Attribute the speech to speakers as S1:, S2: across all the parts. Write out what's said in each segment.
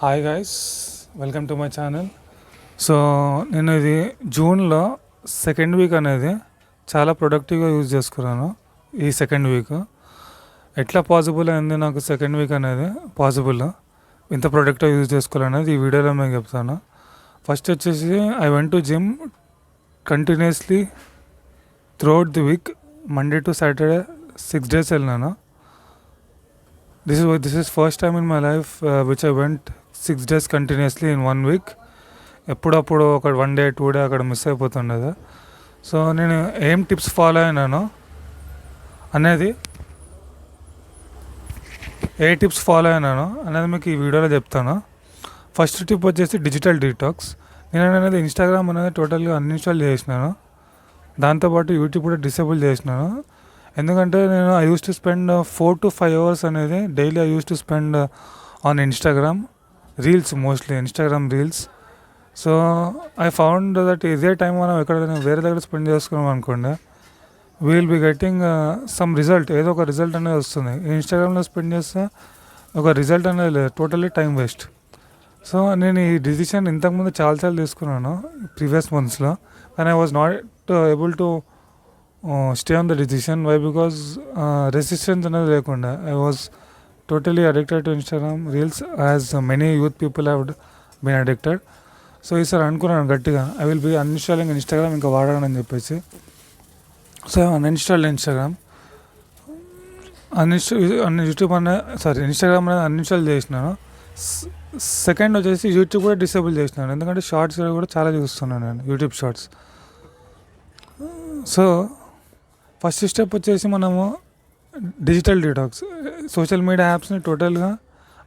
S1: Hi guys, welcome to my channel. So నేను ఇది జూన్లో సెకండ్ వీక్ అనేది చాలా ప్రొడక్టివ్గా యూజ్ చేసుకున్నాను. ఈ సెకండ్ వీక్ ఎట్లా పాసిబుల్ అయింది నాకు సెకండ్ వీక్ అనేది పాసిబుల్ ఇంత ప్రొడక్టివ్గా యూజ్ చేసుకోవాలనేది ఈ వీడియోలో నేను చెప్తాను. ఫస్ట్ వచ్చేసి I went to gym continuously throughout the week, Monday to Saturday 6 days వెళ్ళినాను. This is first time in my life which I went 6 days continuously in 1 week. ఎప్పుడప్పుడు ఒక 1 day 2 day అక్కడ మిస్ అయిపోతుండేది. సో నేను ఏం tips follow అయినాను అనేది మీకు ఈ వీడియోలో చెప్తాను. ఫస్ట్ టిప్ వచ్చేసి డిజిటల్ డీటాక్స్. నేను అనేది ఇన్స్టాగ్రామ్ అనేది టోటల్గా అన్ఇన్స్టాల్ చేసినాను. దాంతోపాటు యూట్యూబ్ కూడా డిసేబుల్ చేసినాను. ఎందుకంటే నేను I use to spend 4 to 5 hours అనేది daily I use to spend on Instagram reels, mostly Instagram reels. So I found that ఇదే టైం మనం ఎక్కడైనా వేరే దగ్గర స్పెండ్ చేసుకున్నాం అనుకోండి, will be getting some result, ఏదో ఒక రిజల్ట్ అనేది వస్తుంది. ఇన్స్టాగ్రామ్లో స్పెండ్ చేస్తే ఒక రిజల్ట్ అనేది లేదు, టోటల్లీ టైం వేస్ట్. సో నేను ఈ డిసిషన్ ఇంతకుముందు చాలాసార్లు తీసుకున్నాను ప్రీవియస్ మంత్స్లో, కానీ I was not able to stay on the decision. Why? Because resistance అనేది లేకుండా I was totally addicted to Instagram reels as many youth people have been addicted. So ఈసారి అనుకున్నాను గట్టిగా, I will be uninstalling Instagram, ఇంకా వాడను అని చెప్పేసి. So uninstall Instagram, YouTube Instagram అనేది అన్ఇన్స్టాల్ చేసినాను. సెకండ్ వచ్చేసి యూట్యూబ్ కూడా డిసేబుల్ చేసినాను, ఎందుకంటే షార్ట్స్ కూడా చాలా చూస్తున్నాను నేను, YouTube shorts. So first step వచ్చేసి మనము డిజిటల్ డీటాక్స్, సోషల్ మీడియా యాప్స్ని టోటల్గా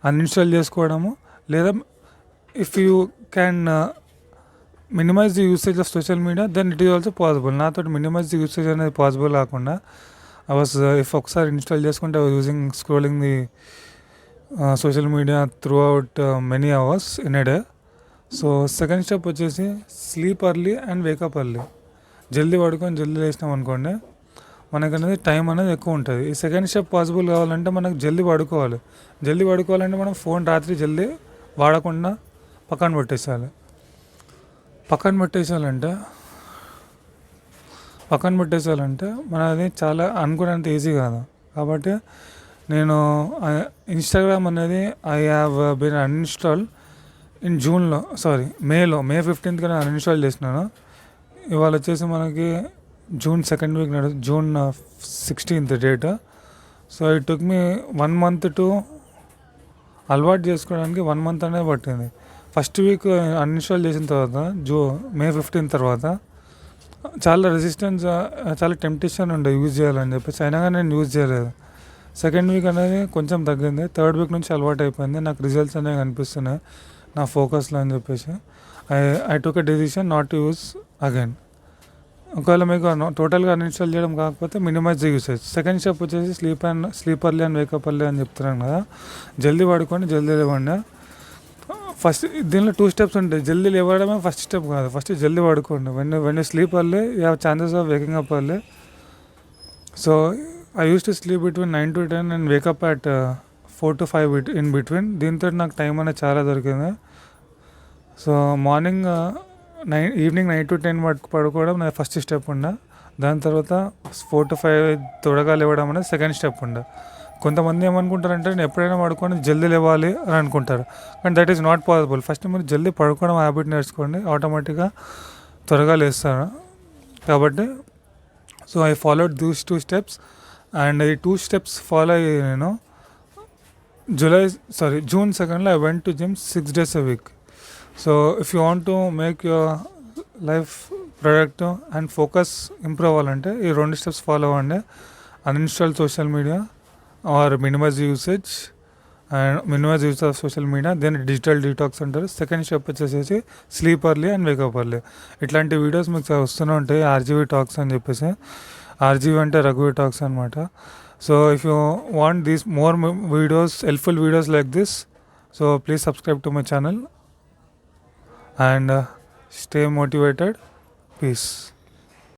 S1: అన్ఇన్స్టాల్ చేసుకోవడము, లేదా if you can minimize the usage of social media then it is also possible. నాతో మినిమైజ్ ది యూసేజ్ అనేది పాసిబుల్ కాకుండా ఒకసారి ఇన్స్టాల్ చేసుకుంటే I was using scrolling the social media throughout many hours in a day. So second step వచ్చేసి sleep early and wake up early. జల్దీ పడుకొని జల్దీ లేచినాం అనుకోండి, మనకనేది టైం అనేది ఎక్కువ ఉంటుంది. ఈ సెకండ్ స్టెప్ పాసిబుల్ కావాలంటే మనకు జల్దీ పడుకోవాలంటే మనం ఫోన్ రాత్రి జల్దీ వాడకుండా పక్కన పెట్టేసాలంటే మనది చాలా అనుకునేంత ఈజీ కాదు. కాబట్టి నేను ఇన్స్టాగ్రామ్ అనేది I have been uninstall in May 15th uninstall చేసినాను. ఇవాళ వచ్చేసి మనకి June 2nd week June 16th date. So it took me 1 month to అలవాటు చేసుకోవడానికి 1 month అనేది పట్టింది. ఫస్ట్ వీక్ అన్ఇన్స్టాల్ చేసిన తర్వాత మే 15 తర్వాత చాలా రెసిస్టెన్స్, చాలా టెంప్టేషన్ ఉండే యూజ్ చేయాలని చెప్పేసి, అయినా కానీ నేను యూజ్ చేయలేదు. సెకండ్ వీక్ అనేది కొంచెం తగ్గింది, థర్డ్ వీక్ నుంచి అలవాటు అయిపోయింది, నాకు రిజల్ట్స్ అనేవి కనిపిస్తున్నాయి నా ఫోకస్లో అని చెప్పేసి I took a decision not to use again. ఒకవేళ మీకు టోటల్గా అన్ఇన్స్టాల్ చేయడం కాకపోతే minimize the usage. Second step వచ్చేసి sleep early and wake up early అని చెప్తున్నాను కదా, జల్దీ పడుకోండి జల్దీ లేవండి. ఫస్ట్ దీనిలో 2 steps ఉంటాయి. జల్దీ లేవడమే ఫస్ట్ స్టెప్ కాదు, ఫస్ట్ జల్దీ పడుకోండి. When you sleep early you have chances of waking up early. So I use to sleep between 9 to 10 and wake up at 4 to 5 in between. దీంతో నాకు టైం అనేది చాలా దొరికింది. సో మార్నింగ్ ఈవినింగ్ 9 to 10 పడుకోవడం నా ఫస్ట్ స్టెప్ ఉండే. దాని తర్వాత 4 to 5 త్వరగా లేవడం అనేది సెకండ్ స్టెప్ ఉండే. కొంతమంది ఏమనుకుంటారంటే నేను ఎప్పుడైనా పడుకొని జల్దీ లేవాలి అని అనుకుంటారు, కానీ that is not possible. First మీరు జల్దీ పడుకోవడం హ్యాబిట్ నేర్చుకోండి, ఆటోమేటిక్గా త్వరగా లేస్తారు. కాబట్టి so I followed these 2 steps and ఈ 2 steps ఫాలో అయ్యి నేను June 2nd I went to gym 6 days a week. So if you want to make your life productive and focus improve అవ్వాలంటే ఈ 2 steps ఫాలో అవ్వండి. Uninstall social media or minimize usage of social media, then digital detox అంటారు. Second step వచ్చేసి sleep early and wake up early. ఇట్లాంటి videos మీకు వస్తూనే ఉంటాయి, RGV talks అని చెప్పేసి. ఆర్జీవీ అంటే రఘువీ టాక్స్ అనమాట. So if you want these more videos, helpful videos like this, so please subscribe to my channel and stay motivated. Peace.